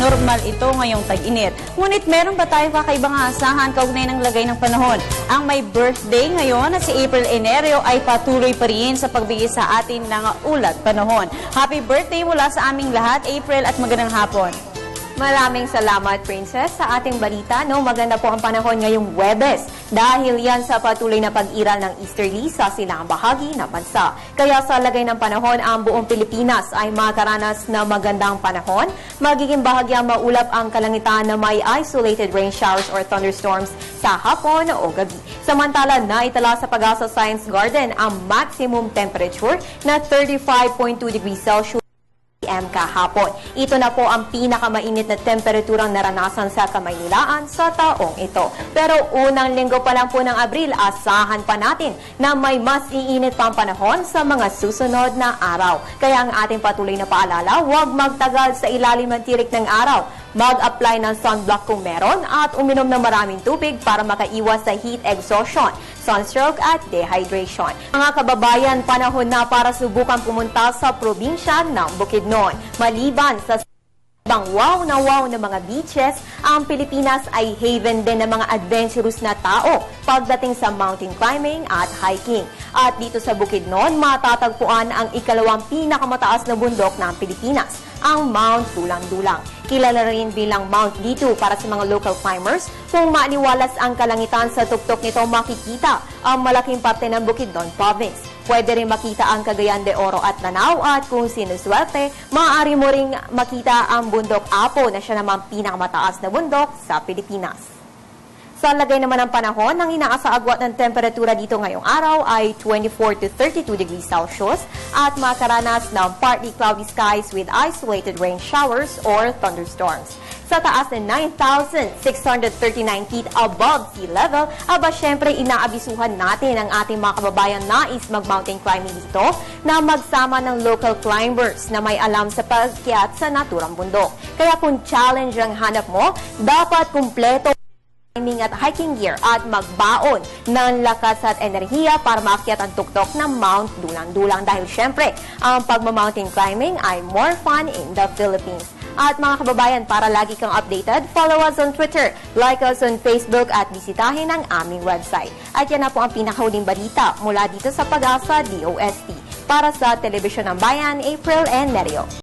Normal ito ngayong tag-init. Ngunit meron ba tayong kakaibang aasahan kaugnay ng lagay ng panahon? Ang may birthday ngayon na si April Enerio ay patuloy pa rin sa pagbigay sa atin ng ulat panahon. Happy birthday mula sa aming lahat, April, at magandang hapon. Maraming salamat, Princess, sa ating balita. Maganda po ang panahon ngayong Huwebes dahil yan sa patuloy na pag-iral ng easterly sa silangang bahagi ng bansa. Kaya sa lagay ng panahon, ang buong Pilipinas ay makaranas na magandang panahon. Magiging bahagyang maulap ang kalangitan na may isolated rain showers or thunderstorms sa hapon o gabi. Samantala, naitala sa Pag-asa Science Garden ang maximum temperature na 35.2 degrees Celsius kahapon. Ito na po ang pinakamainit na temperaturang naranasan sa Kamaynilaan sa taong ito. Pero unang linggo pa lang po ng Abril, asahan pa natin na may mas iinit pa ang panahon sa mga susunod na araw. Kaya ang ating patuloy na paalala, huwag magtagal sa ilalim ng tirik ng araw. Mag-apply ng sunblock kung meron at uminom ng maraming tubig para makaiwas sa heat exhaustion, sunstroke at dehydration. Mga kababayan, panahon na para subukan pumunta sa probinsya ng Bukidnon. Maliban sa wow na mga beaches, ang Pilipinas ay haven din ng mga adventurous na tao pagdating sa mountain climbing at hiking. At dito sa Bukidnon, matatagpuan ang ikalawang pinakamataas na bundok ng Pilipinas, ang Mount Dulang-Dulang. Kilala rin bilang Mount D2 para sa mga local climbers. Kung maaliwalas ang kalangitan sa tuktok nito, makikita ang malaking parte ng Bukidnon Province. Pwede rin makita ang Cagayan de Oro at Lanao at kung sinuswerte, maaari mo ring makita ang bundok Apo na siya naman pinakamataas na bundok sa Pilipinas. Sa lagay naman ng panahon, ang inaasagwat ng temperatura dito ngayong araw ay 24 to 32 degrees Celsius at makaranas ng partly cloudy skies with isolated rain showers or thunderstorms. Sa taas ng 9,639 feet above sea level, syempre inaabisuhan natin ang ating mga kababayan nais mag-mountain climbing dito na magsama ng local climbers na may alam sa pagkyat sa naturang bundok. Kaya kung challenge ang hanap mo, dapat kumpleto climbing at hiking gear at magbaon ng lakas at enerhiya para maakyat ang tuktok ng Mount Dulang-Dulang dahil syempre, ang pagma-mountain climbing ay more fun in the Philippines. At mga kababayan, para lagi kang updated, follow us on Twitter, like us on Facebook at bisitahin ang aming website. At yan na po ang pinakahuling balita mula dito sa Pag-asa DOST. Para sa Telebisyon ng Bayan, April Enerio.